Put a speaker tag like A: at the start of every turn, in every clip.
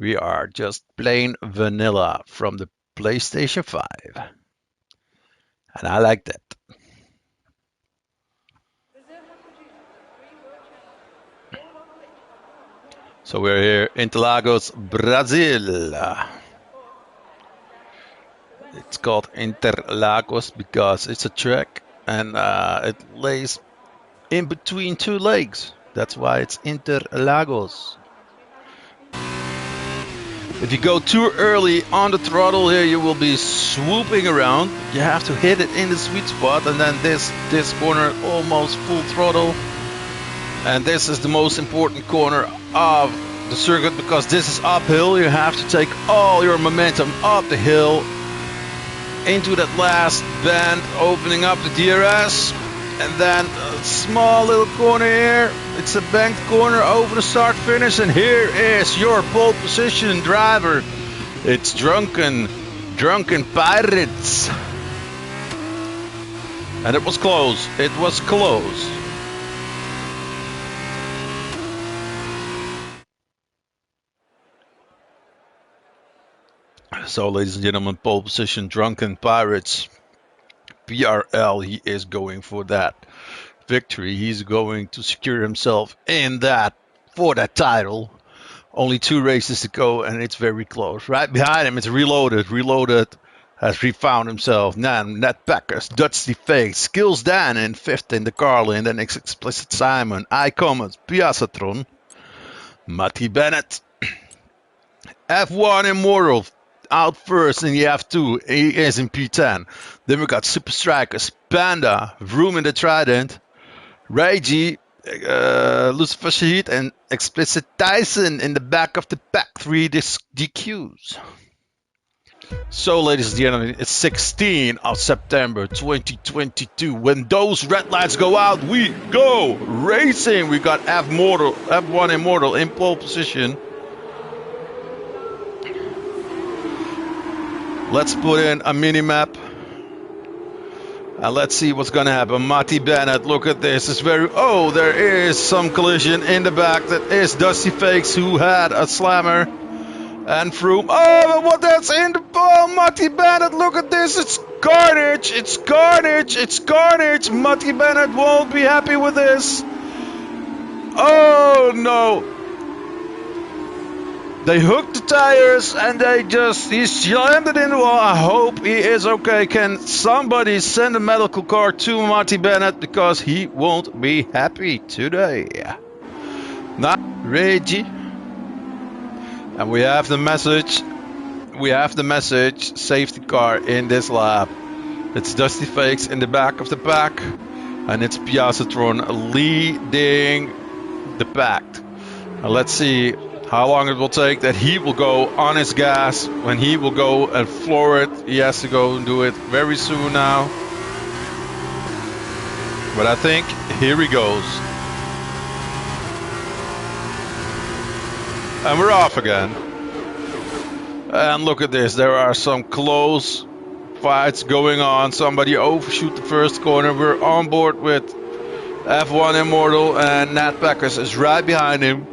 A: We are just plain vanilla from the PlayStation 5. And I like that. So we're here in Interlagos, Brazil. It's called Interlagos because it's a track and it lays in between two lakes. That's why it's Interlagos. If you go too early on the throttle here, you will be swooping around. You have to hit it in the sweet spot, and then this corner almost full throttle. And this is the most important corner of the circuit because this is uphill. You have to take all your momentum up the hill into that last bend, opening up the DRS. And then a small little corner here. It's a banked corner over the start finish. And here is your pole position driver. It's Drunken Pirates. And it was close. It was close. So, ladies and gentlemen, pole position, Drunken Pirates. PRL, he is going for that victory. He's going to secure himself in that for that title. Only 2 races to go, and it's very close. Right behind him, it's Reloaded. Reloaded has refound himself. Nan, Nat Packers, Dutchy Fake, Skills Dan in 5th in the Carlin, then Explicit Simon, iCommerce, Piazzatron, Matty Bennett, F1 Immortal out first in the F2. He is in P10. Then we got Super Strikers, Panda, Vroom in the Trident, Reggie, Lucifer Shahid, and Explicit Tyson in the back of the pack. 3 DQs. So, ladies and gentlemen, it's 16th of September 2022. When those red lights go out, we go racing. We got F1 Immortal in pole position. Let's put in a mini map. And let's see what's going to happen. Matty Bennett, look at this. It's oh, there is some collision in the back. That is Dusty Fakes who had a slammer. And Froome. Oh, what that's in the ball. Matty Bennett, look at this. It's carnage. It's carnage. It's carnage. Matty Bennett won't be happy with this. Oh, no. They hooked the tires and he slammed it in the wall. I hope he is okay. Can somebody send a medical car to Matty Bennett because he won't be happy today. Now, Reggie. And we have the message. Safety car in this lap. It's Dusty Fakes in the back of the pack. And it's Piazzatron leading the pack. Now let's see how long it will take that he will go on his gas. When he will go and floor it, he has to go and do it very soon now. But I think here he goes. And we're off again. And look at this, there are some close fights going on. Somebody overshoot the first corner. We're on board with F1 Immortal, and Nat Packers is right behind him.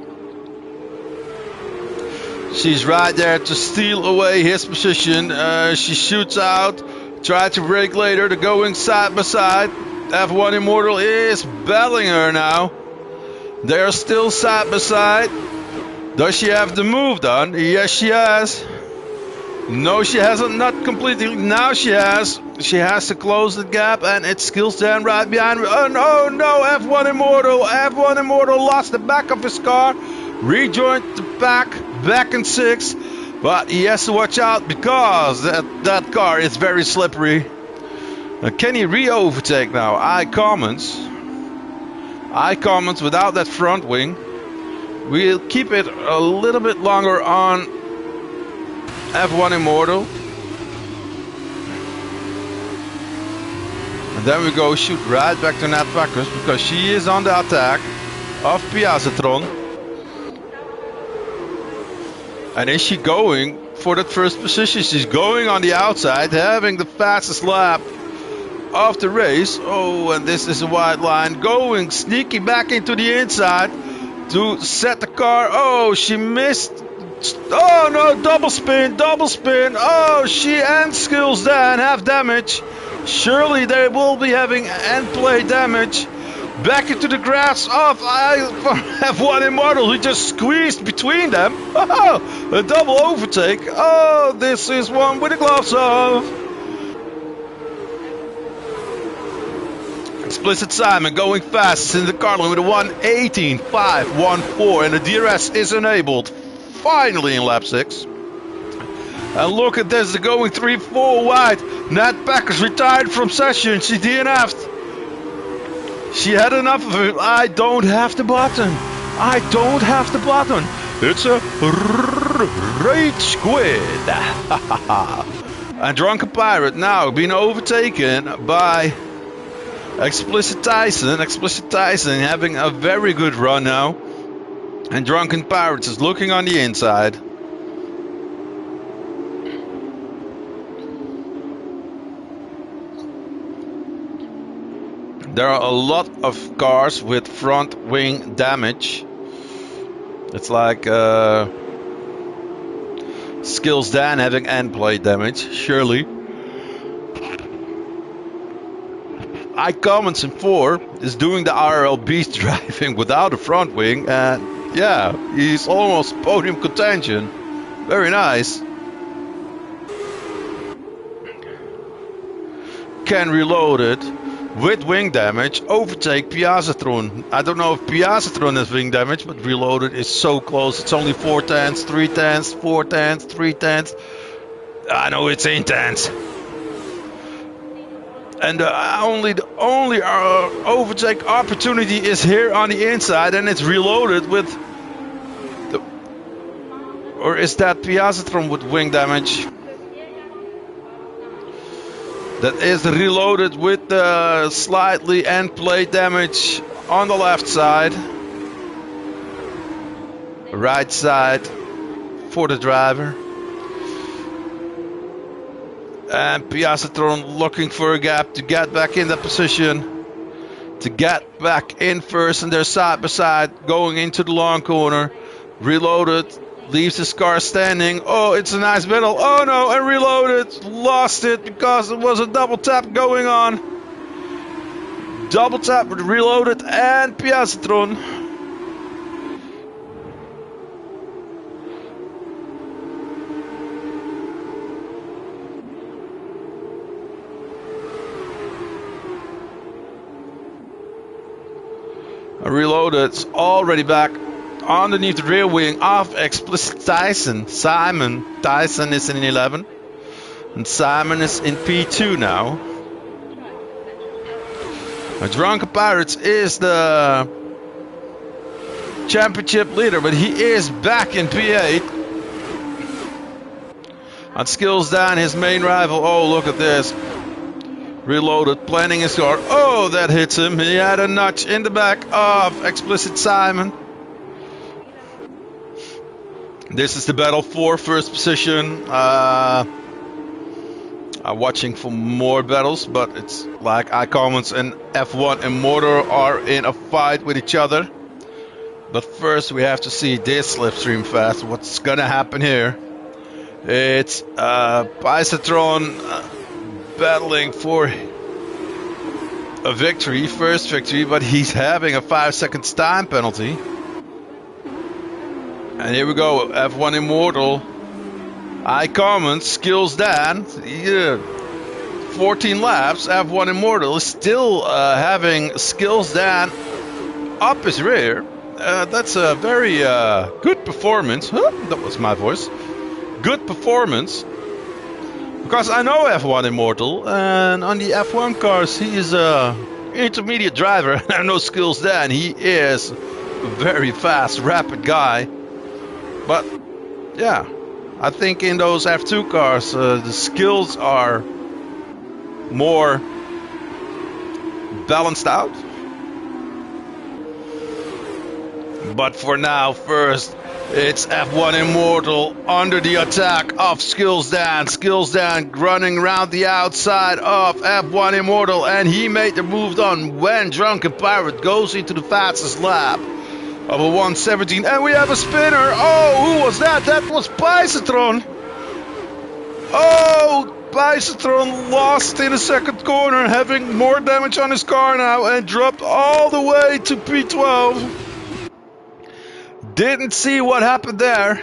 A: She's right there to steal away his position. She shoots out, try to brake later. They're going side by side. F1 Immortal is battling her now. They're still side by side. Does she have the move done? Yes, she has. No, she hasn't. Not completely. Now she has. She has to close the gap, and it's Skills Dan right behind her. Oh no, F1 Immortal. F1 Immortal lost the back of his car. Rejoined the pack, back in 6th. But he has to watch out because that car is very slippery. Can he re-overtake now? iCommerce without that front wing. We'll keep it a little bit longer on F1 Immortal. And then we go shoot right back to Nat Packers because she is on the attack of Piazzatron. And is she going for that first position? She's going on the outside, having the fastest lap of the race. Oh, and this is a wide line. Going sneaky back into the inside to set the car. Oh, she missed Oh no, double spin, double spin. Oh, she and Skills Dan have damage. Surely they will be having end play damage. Back into the grasp of F1 Immortal, who just squeezed between them. Oh, a double overtake. Oh, this is one with the gloves off. Explicit Simon going fast in the car line with a 1:18.514, and the DRS is enabled. Finally in lap 6. And look at this, they're going 3-4 wide. Nat Packer's retired from session. She DNF'd. She had enough of it. I don't have the button. I don't have the button. It's a rage quit. And Drunken Pirate now being overtaken by Explicit Tyson. Explicit Tyson having a very good run now. And Drunken Pirates is looking on the inside. There are a lot of cars with front wing damage. It's like Skills Dan having end plate damage, surely. iCommons in 4 is doing the RL Beast driving without a front wing, and yeah, he's almost podium contention. Very nice. Can reload it with wing damage, overtake Piazzatron. I don't know if Piazzatron has wing damage, but reloaded is so close. It's only 4 tenths, 3 tenths, 4 tenths, 3 tenths. I know it's intense. And the only overtake opportunity is here on the inside, and it's reloaded with the, or is that Piazzatron with wing damage? That is reloaded with the slightly end plate damage on the left side. Right side for the driver. And Piazzatron looking for a gap to get back in that position. To get back in first, and they're side by side going into the long corner. Reloaded. Leaves his car standing. Oh, it's a nice battle. Oh no, and reloaded. Lost it because there was a double tap going on. Double tap with reloaded and Piazzatron. Reloaded's already back underneath the rear wing of Explicit Tyson. Simon Tyson is in 11. And Simon is in P2 now. Drunken Pirates is the championship leader, but he is back in P8. And Skills Dan, his main rival. Oh, look at this. Reloaded, planning his car. Oh, that hits him. He had a notch in the back of Explicit Simon. This is the battle for first position. I'm watching for more battles, but it's like iCommons and F1 and Motor are in a fight with each other. But first we have to see this slipstream fast. What's gonna happen here? It's Piazzatron battling for a victory, first victory, but he's having a 5 seconds time penalty. And here we go, F1 Immortal. iCommons, Skills Dan, 14 laps. F1 Immortal is still having Skills Dan up his rear. That's a very good performance. Huh? That was my voice. Good performance. Because I know F1 Immortal, and on the F1 cars he is a intermediate driver. I know Skills Dan, he is a very fast, rapid guy. But yeah, I think in those F2 cars the skills are more balanced out. But for now, first it's F1 Immortal under the attack of Skills Dan. Skills Dan running around the outside of F1 Immortal, and he made the move on when Drunken Pirate goes into the fastest lap. of a 117, and we have a spinner. Oh, who was that? That was Pisotron. Oh, Pisotron lost in the second corner, having more damage on his car now, and dropped all the way to P12. Didn't see what happened there.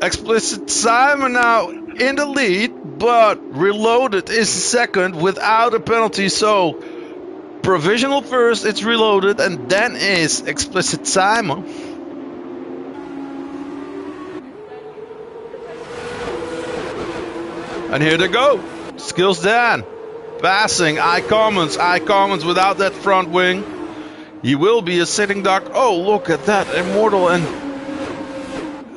A: Explicit Simon now in the lead, but Reloaded is second without a penalty. So Provisional first, it's Reloaded, and then is Explicit Simon. And here they go. Skills Dan. Passing iCommons without that front wing. He will be a sitting duck. Oh, look at that. Immortal and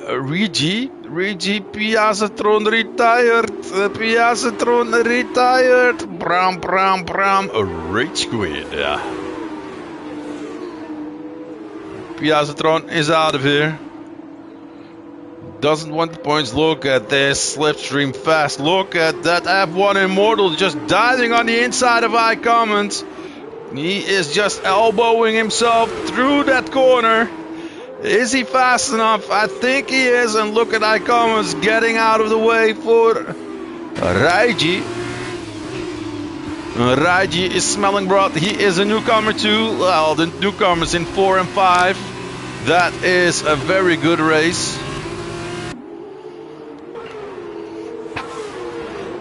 A: Regi Piazatron retired. Piazatron retired. Bram. A rage quit. Yeah. Piazatron is out of here. Doesn't want the points. Look at this slipstream fast. Look at that F1 Immortal just diving on the inside of iCommons. He is just elbowing himself through that corner. Is he fast enough? I think he is. And look at iCommons getting out of the way for Raiji. Raiji is smelling broth. He is a newcomer too. Well, the newcomers in 4 and 5. That is a very good race.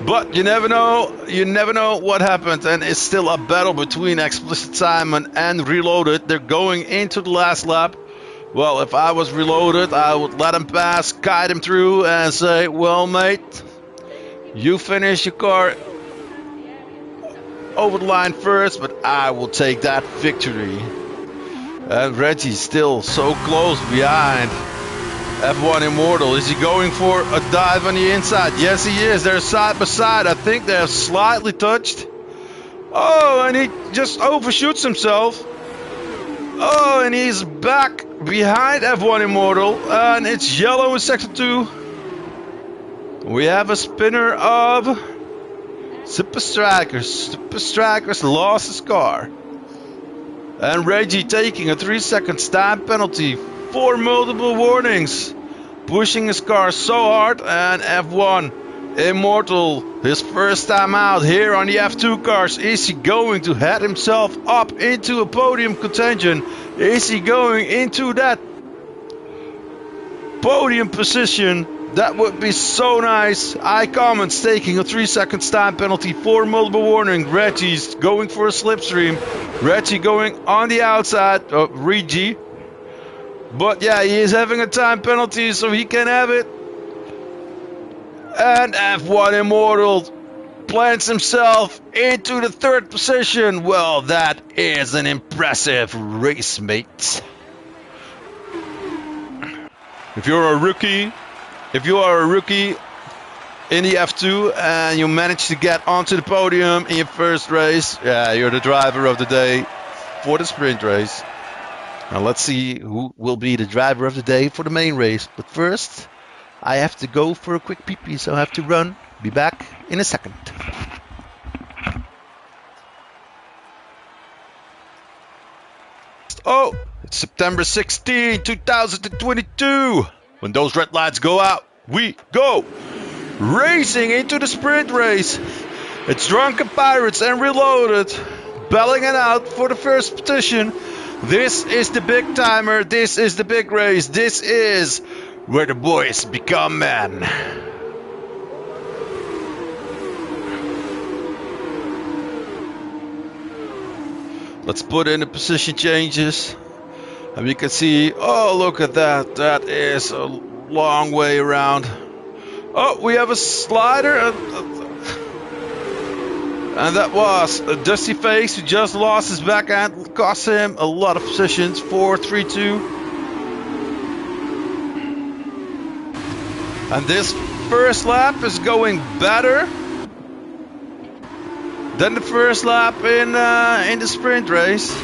A: But you never know what happens, and it's still a battle between Explicit Simon and Reloaded. They're going into the last lap. Well, if I was Reloaded, I would let him pass, guide him through, and say, well, mate, you finish your car over the line first, but I will take that victory. And Reggie's still so close behind F1 Immortal. Is he going for a dive on the inside? Yes, he is. They're side by side. I think they're slightly touched. Oh, and he just overshoots himself. Oh, and he's back behind F1 Immortal. And it's yellow in sector 2. We have a spinner of Super Strikers. Super Strikers lost his car. And Reggie taking a 3-second time penalty for multiple warnings, pushing his car so hard. And F1 Immortal, his first time out here on the F2 cars. Is he going to head himself up into a podium contention? Is he going into that podium position? That would be so nice. iCommons taking a 3-second time penalty for multiple warning. Reggie's going for a slipstream. Reggie going on the outside of Reggie. But yeah, he is having a time penalty, so he can have it. And F1 Immortal plants himself into the 3rd position. Well, that is an impressive race, mates. If you are a rookie in the F2 and you manage to get onto the podium in your first race, yeah, you're the driver of the day for the sprint race. Now let's see who will be the driver of the day for the main race. But first, I have to go for a quick pee-pee, so I have to run. Be back in a second. Oh, it's September 16, 2022. When those red lights go out, we go racing into the sprint race. It's Drunken Pirates and Reloaded battling it out for the first position. This is the big timer. This is the big race. This is where the boys become men. Let's put in the position changes. And we can see, oh, look at that. That is a long way around. Oh, we have a slider. And that was a Dusty Face who just lost his backhand. Cost him a lot of positions. 4-3-2. And this first lap is going better than the first lap in the sprint race.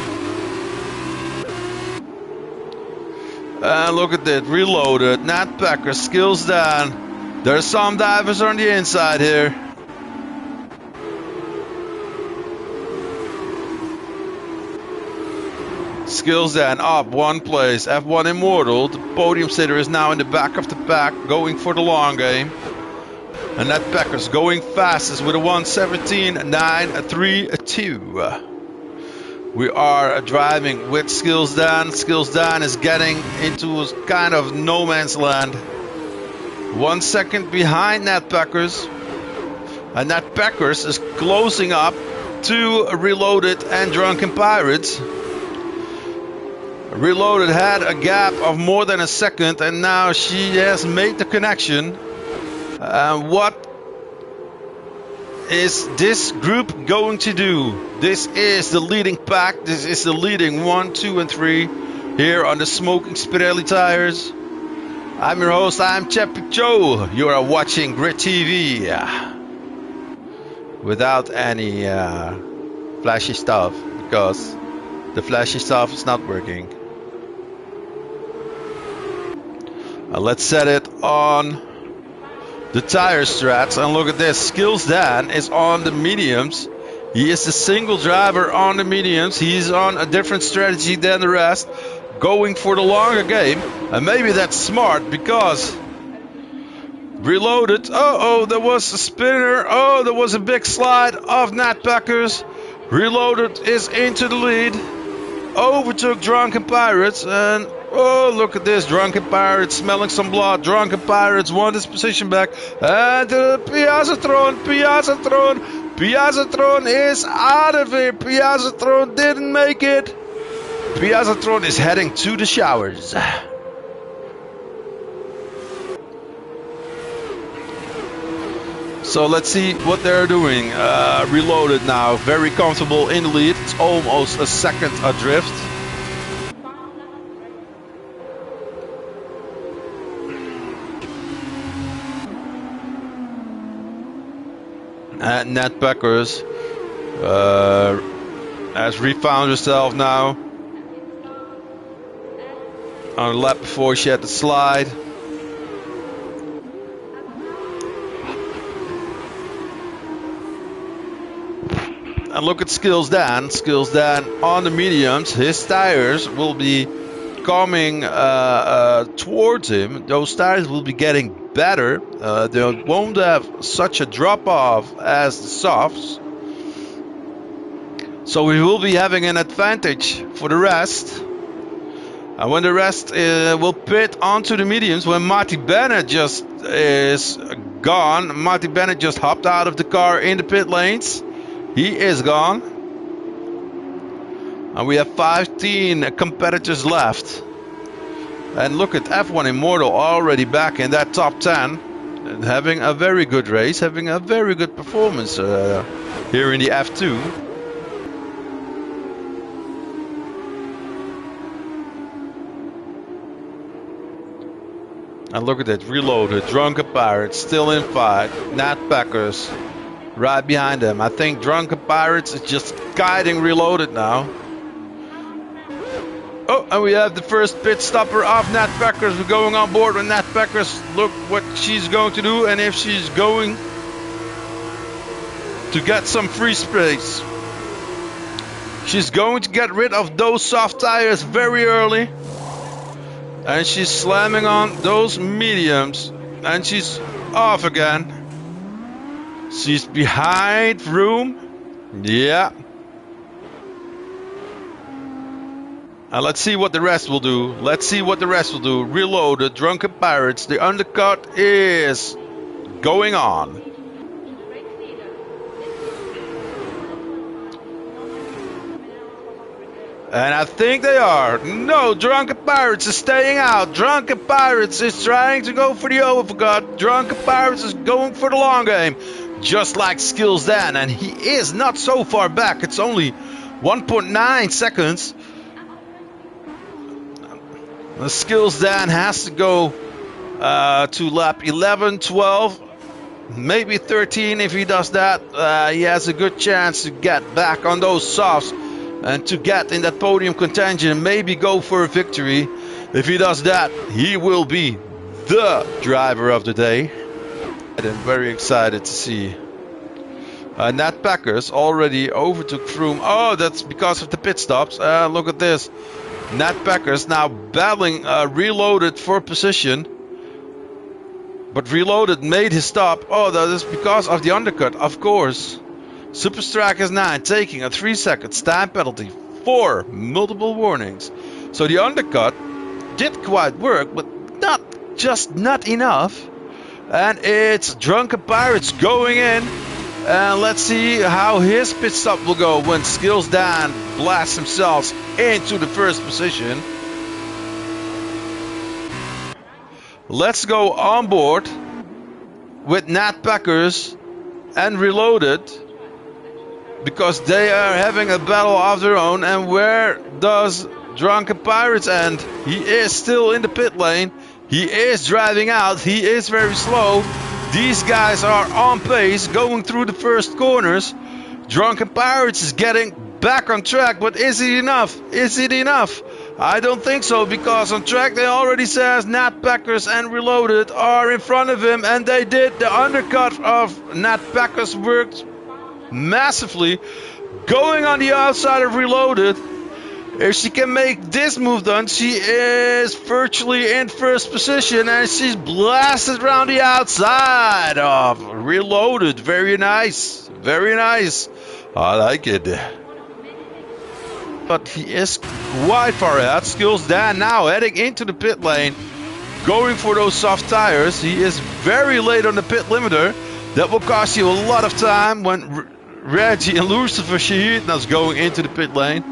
A: And look at that. Reloaded. Nat Packer. Skills down. There's some divers on the inside here. Skills then up one place. F1 Immortal, the podium sitter, is now in the back of the pack, going for the long game. And that Pecker's going fastest with a 1:17.932. We are driving with Skills Dan. Skills Dan is getting into kind of no man's land. 1 second behind Nat Peckers. And Nat Peckers is closing up to Reloaded and Drunken Pirates. Reloaded had a gap of more than a second, and now she has made the connection. What is this group going to do? This is the leading pack. This is the leading 1, 2, and 3 here on the smoking Pirelli tires. I'm your host, I'm Chepic Joe. You are watching GridTV without any flashy stuff, because the flashy stuff is not working. Let's set it on the tire strats and look at this. Skills Dan is on the mediums. He is the single driver on the mediums. He's on a different strategy than the rest, going for the longer game. And maybe that's smart, because Reloaded, there was a spinner. There was a big slide of Nat Peckers. Reloaded is into the lead, overtook Drunken Pirates, and look at this. Drunken Pirates smelling some blood. Drunken Pirates won his position back. And Piazzatron is out of here. Piazzatron didn't make it. Piazzatron is heading to the showers. So let's see what they're doing. Reloaded now, very comfortable in the lead. It's almost a second adrift. And Nat Peckers has refound herself now on a lap before she had to slide. And look at Skills Dan. Skills Dan on the mediums. His tires will be coming towards him. Those tires will be getting better. They won't have such a drop off as the softs. So we will be having an advantage for the rest. And when the rest will pit onto the mediums, when Marty Bennett just is gone. Marty Bennett just hopped out of the car in the pit lanes. He is gone. And we have 15 competitors left. And look at F1 Immortal already back in that top 10. And having a very good race, having a very good performance here in the F2. And look at that, Reloaded, Drunken Pirates still in fight. Nat Peckers right behind them. I think Drunken Pirates is just guiding Reloaded now. And we have the first pit stopper of Nat Peckers. We're going on board with Nat Peckers. Look what she's going to do, and if she's going to get some free space. She's going to get rid of those soft tires very early. And she's slamming on those mediums. And she's off again. She's behind Vroom. Yeah. And let's see what the rest will do. Let's see what the rest will do. Reloaded, Drunken Pirates. The undercut is going on. And I think they are. No, Drunken Pirates is staying out. Drunken Pirates is trying to go for the overcut. Drunken Pirates is going for the long game. Just like Skills Dan. And he is not so far back. It's only 1.9 seconds. The Skills Dan has to go to lap 11, 12, maybe 13. If he does that, he has a good chance to get back on those softs and to get in that podium contention, maybe go for a victory. If he does that, he will be the driver of the day. And I'm very excited to see. Nat Peckers already overtook Froome. Oh, that's because of the pit stops. Look at this. Nat Packers now battling Reloaded for position. But Reloaded made his stop. Oh, that is because of the undercut, of course. Super Strikers 9 taking a 3-second time penalty for multiple warnings. So the undercut did quite work, but not enough. And it's Drunken Pirates going in. And let's see how his pit stop will go when Skills Dan blasts himself into the first position. Let's go on board with Nat Packers and Reloaded, because they are having a battle of their own. And where does Drunken Pirates end? He is still in the pit lane. He is driving out. He is very slow. These guys are on pace going through the first corners. Drunken Pirates is getting back on track, but is it enough? Is it enough? I don't think so, because on track they already says Nat Packers and Reloaded are in front of him, and they did. The undercut of Nat Packers worked massively, going on the outside of Reloaded. If she can make this move done, she is virtually in first position, and she's blasted around the outside of Reloaded. Very nice, very nice. I like it. But he is quite far ahead. Skills Dan now heading into the pit lane, going for those soft tires. He is very late on the pit limiter. That will cost you a lot of time when Reggie and Lucifer Shahid going into the pit lane.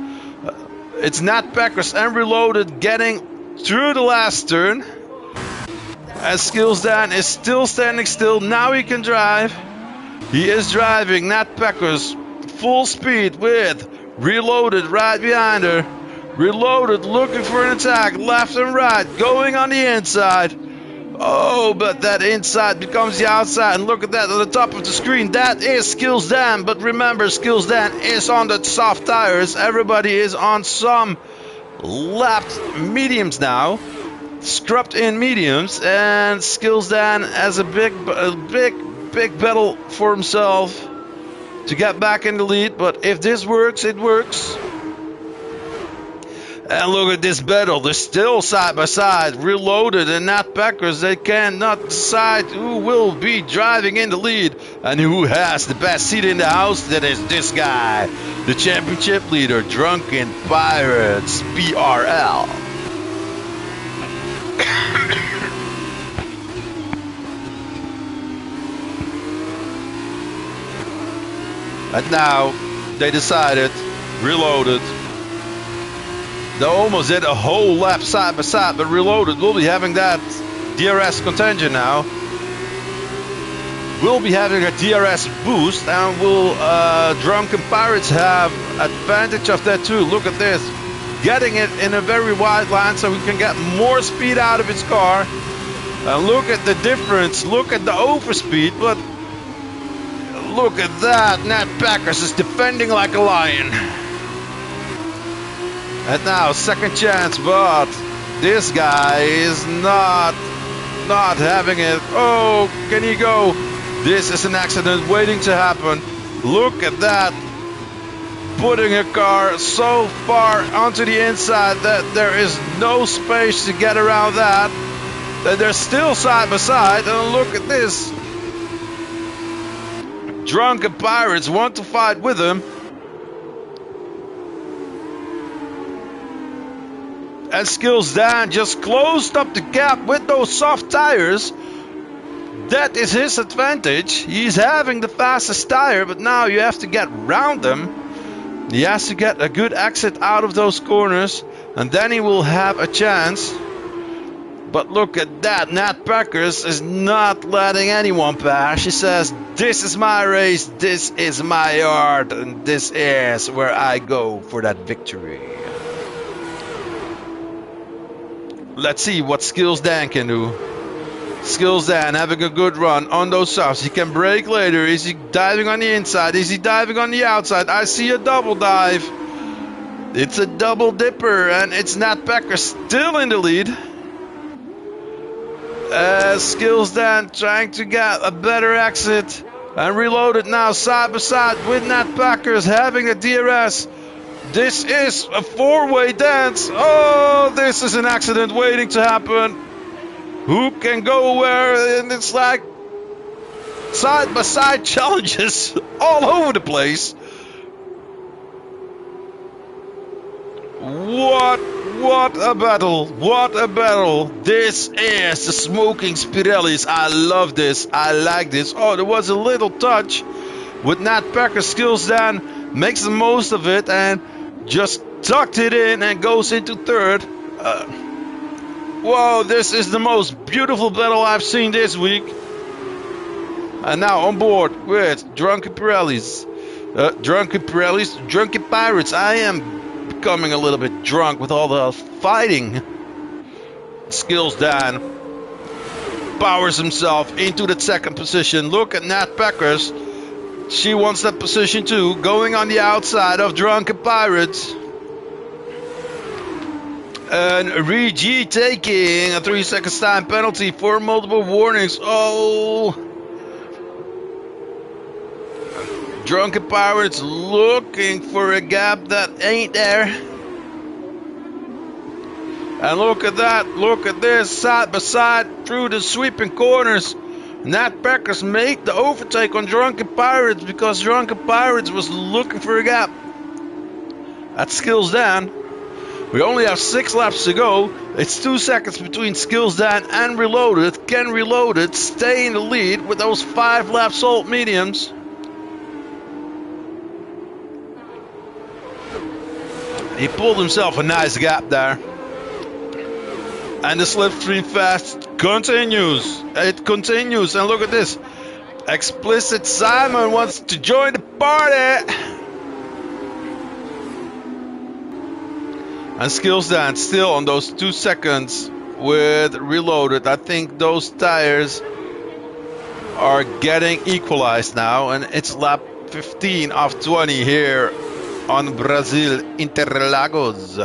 A: It's Nat Packers and Reloaded getting through the last turn. As Skills Dan is still standing still. Now he can drive. He is driving. Nat Packers full speed with Reloaded right behind her. Reloaded looking for an attack left and right, going on the inside. Oh, but that inside becomes the outside, and look at that on the top of the screen. That is Skills Dan, but remember, Skills Dan is on the soft tires. Everybody is on some lapped mediums now, scrubbed in mediums, and Skills Dan has a big battle for himself to get back in the lead. But if this works, it works. And look at this battle. They're still side by side. Reloaded and Nat Packers. They cannot decide who will be driving in the lead and who has the best seat in the house. That is this guy, the championship leader, Drunken Pirates, PRL. And now they decided, Reloaded. They almost did a whole lap side by side, but Reloaded will be having that DRS contention now. Will be having a DRS boost, and will Drunken Pirates have advantage of that too? Look at this. Getting it in a very wide line so he can get more speed out of his car. And look at the difference. Look at the overspeed, but look at that. Nat Packers is defending like a lion. And now second chance, but this guy is not having it. Oh, can he go? This is an accident waiting to happen. Look at that. Putting a car so far onto the inside that there is no space to get around that. That they're still side by side. And look at this. Drunken Pirates want to fight with him. And Skills Dan just closed up the gap with those soft tires. That is his advantage. He's having the fastest tire, but now you have to get around them. He has to get a good exit out of those corners, and then he will have a chance. But look at that. Nat Packers is not letting anyone pass. She says, this is my race, this is my yard, and this is where I go for that victory. Let's see what Skills Dan can do. Skills Dan having a good run on those softs. He can brake later. Is he diving on the inside? Is he diving on the outside? I see a double dive. It's a double dipper, and it's Nat Packer still in the lead. Skills Dan trying to get a better exit. And Reloaded now side by side with Nat Packers having a DRS. This is a four-way dance. Oh, this is an accident waiting to happen. Who can go where? And it's like side-by-side challenges all over the place. What a battle. What a battle. This is the smoking Pirellis. I love this. I like this. Oh, there was a little touch with Nat Packer's skills then. Makes the most of it and just tucked it in and goes into third. Whoa, this is the most beautiful battle I've seen this week. And now on board with Drunken Pirellis. Drunken Pirates. I am becoming a little bit drunk with all the fighting. Skills Dan powers himself into the second position. Look at Nat Packers. She wants that position too, going on the outside of Drunken Pirates. And Regi taking a 3 seconds time penalty for multiple warnings. Oh, Drunken Pirates looking for a gap that ain't there. And look at that, look at this, side by side through the sweeping corners. Nat Packers made the overtake on Drunken Pirates because Drunken Pirates was looking for a gap. That Skills Dan. We only have 6 laps to go. It's 2 seconds between Skills Dan and Reloaded. Can Reloaded stay in the lead with those 5 lap salt mediums? He pulled himself a nice gap there. And the slipstream fast continues. It continues. And look at this. Explicit Simon wants to join the party. And Skills Dan still on those 2 seconds with Reloaded. I think those tires are getting equalized now. And it's lap 15 of 20 here on Brazil Interlagos.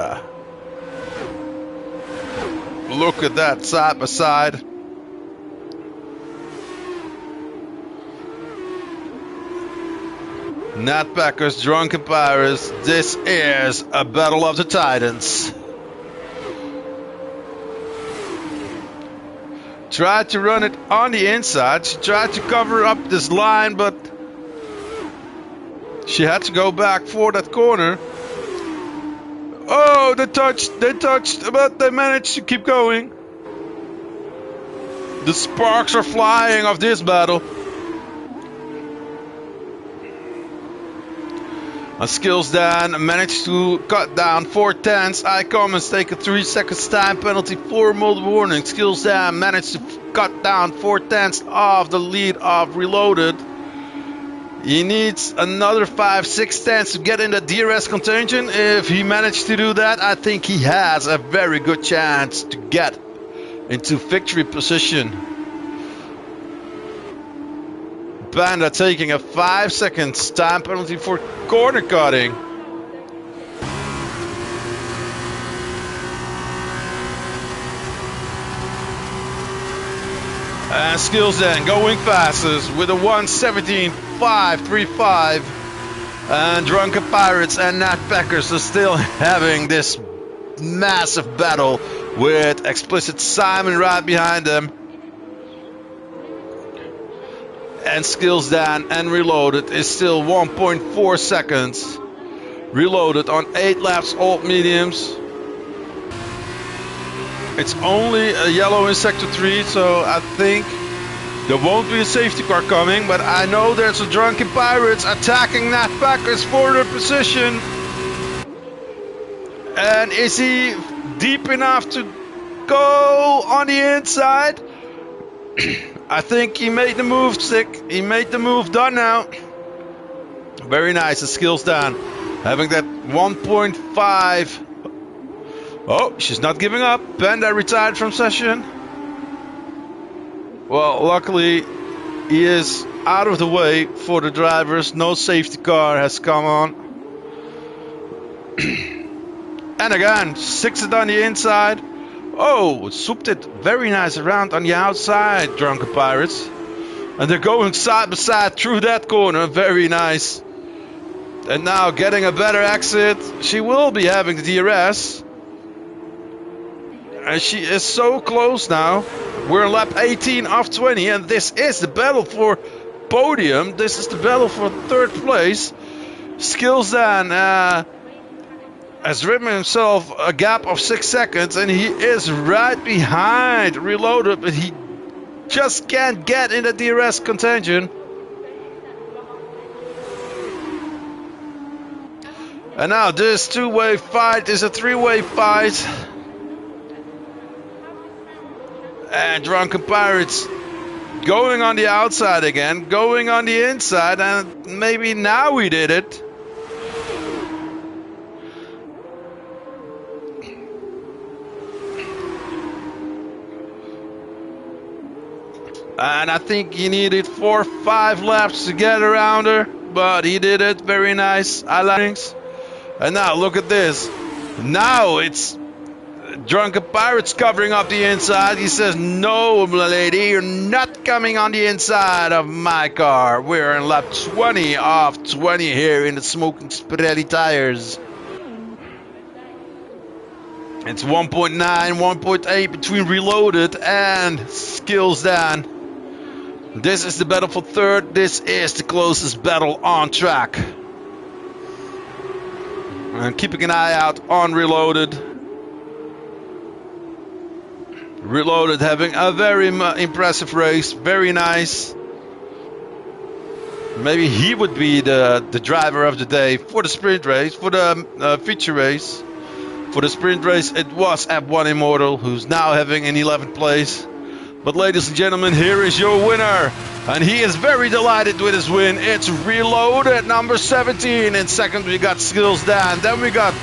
A: Look at that, side by side. Nat Packers, Drunken Pirates. This is a battle of the Titans. Tried to run it on the inside. She tried to cover up this line, but she had to go back for that corner. Oh, they touched, but they managed to keep going. The sparks are flying of this battle. And Skills Dan managed to cut down 4 tenths. iCommons take a 3 seconds time penalty for multiple warnings. Skills Dan managed to cut down 4 tenths of the lead of Reloaded. He needs another 5-6 tenths to get in the DRS contention. If he managed to do that, I think he has a very good chance to get into victory position. Panda taking a 5 seconds time penalty for corner cutting. And Skills then going fastest with a 1:17.535. And Drunken Pirates and Nat Packers are still having this massive battle with Explicit Simon right behind them. And Skills Dan and Reloaded is still 1.4 seconds. Reloaded on 8 laps, old mediums. It's only a yellow in sector 3, so I think there won't be a safety car coming, but I know there's a Drunken Pirates attacking Nat Packers for their position. And is he deep enough to go on the inside? I think he made the move, Stick. He made the move, done now. Very nice, the Skills down. Having that 1.5. Oh, she's not giving up. Panda retired from session. Well, luckily, he is out of the way for the drivers. No safety car has come on. And again, 6 it on the inside. Oh, souped it very nice around on the outside, Drunken Pirates. And they're going side by side through that corner. Very nice. And now getting a better exit. She will be having the DRS. And she is so close now. We're in lap 18 of 20, and this is the battle for podium. This is the battle for third place. Skillsdan has driven himself a gap of 6 seconds, and he is right behind Reloaded, but he just can't get in the DRS contention. And now this two-way fight is a three-way fight. And Drunken Pirates going on the outside again, going on the inside, and maybe now we did it. And I think he needed 4 or 5 laps to get around her, but he did it. Very nice. I like it. And now look at this. Now it's Drunken Pirates covering up the inside. He says, no, lady, you're not coming on the inside of my car. We're in lap 20 of 20 here in the Smoking Pirelli tires. It's 1.9, 1.8 between Reloaded and Skillsdan. This is the battle for third. This is the closest battle on track. And keeping an eye out on Reloaded. Reloaded having a very impressive race. Very nice. Maybe he would be the driver of the day for the sprint race, for the feature race. For the sprint race, it was F1 Immortal, who's now having an 11th place. But ladies and gentlemen, here is your winner. And he is very delighted with his win. It's Reloaded, number 17. In second, we got Skillsdan. Then we got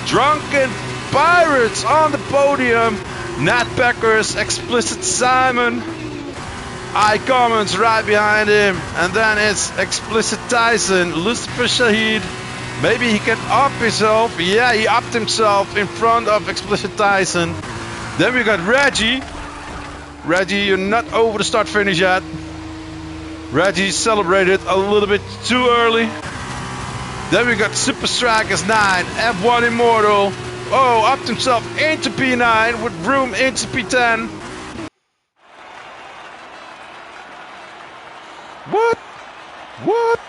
A: Drunken Pirates on the podium. Nat Peckers, Explicit Simon. iCommons right behind him. And then it's Explicit Tyson, Lucifer Shahid. Maybe he can up himself. Yeah, he upped himself in front of Explicit Tyson. Then we got Reggie. Reggie, you're not over the start finish yet. Reggie celebrated a little bit too early. Then we got Super Strikers 9, F1 Immortal. Oh, upped himself into P9 with room into P10. What? What?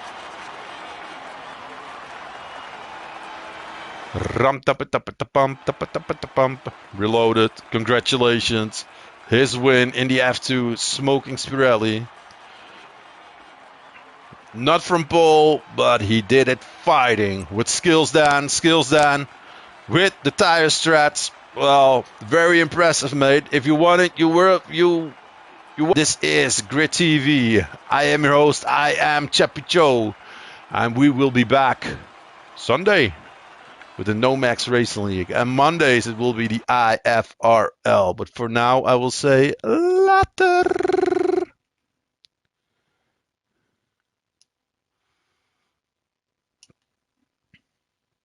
A: Reloaded. Congratulations. His win in the F2 Smoking Pirelli. Not from pole, but he did it fighting with Skillsdan. Skillsdan with the tire strats. Well, very impressive, mate. If you want it, This is GridTV. I am your host. I am Chappie Cho, and we will be back Sunday with the Nomax Racing League, and Mondays it will be the IFRL. But for now, I will say later.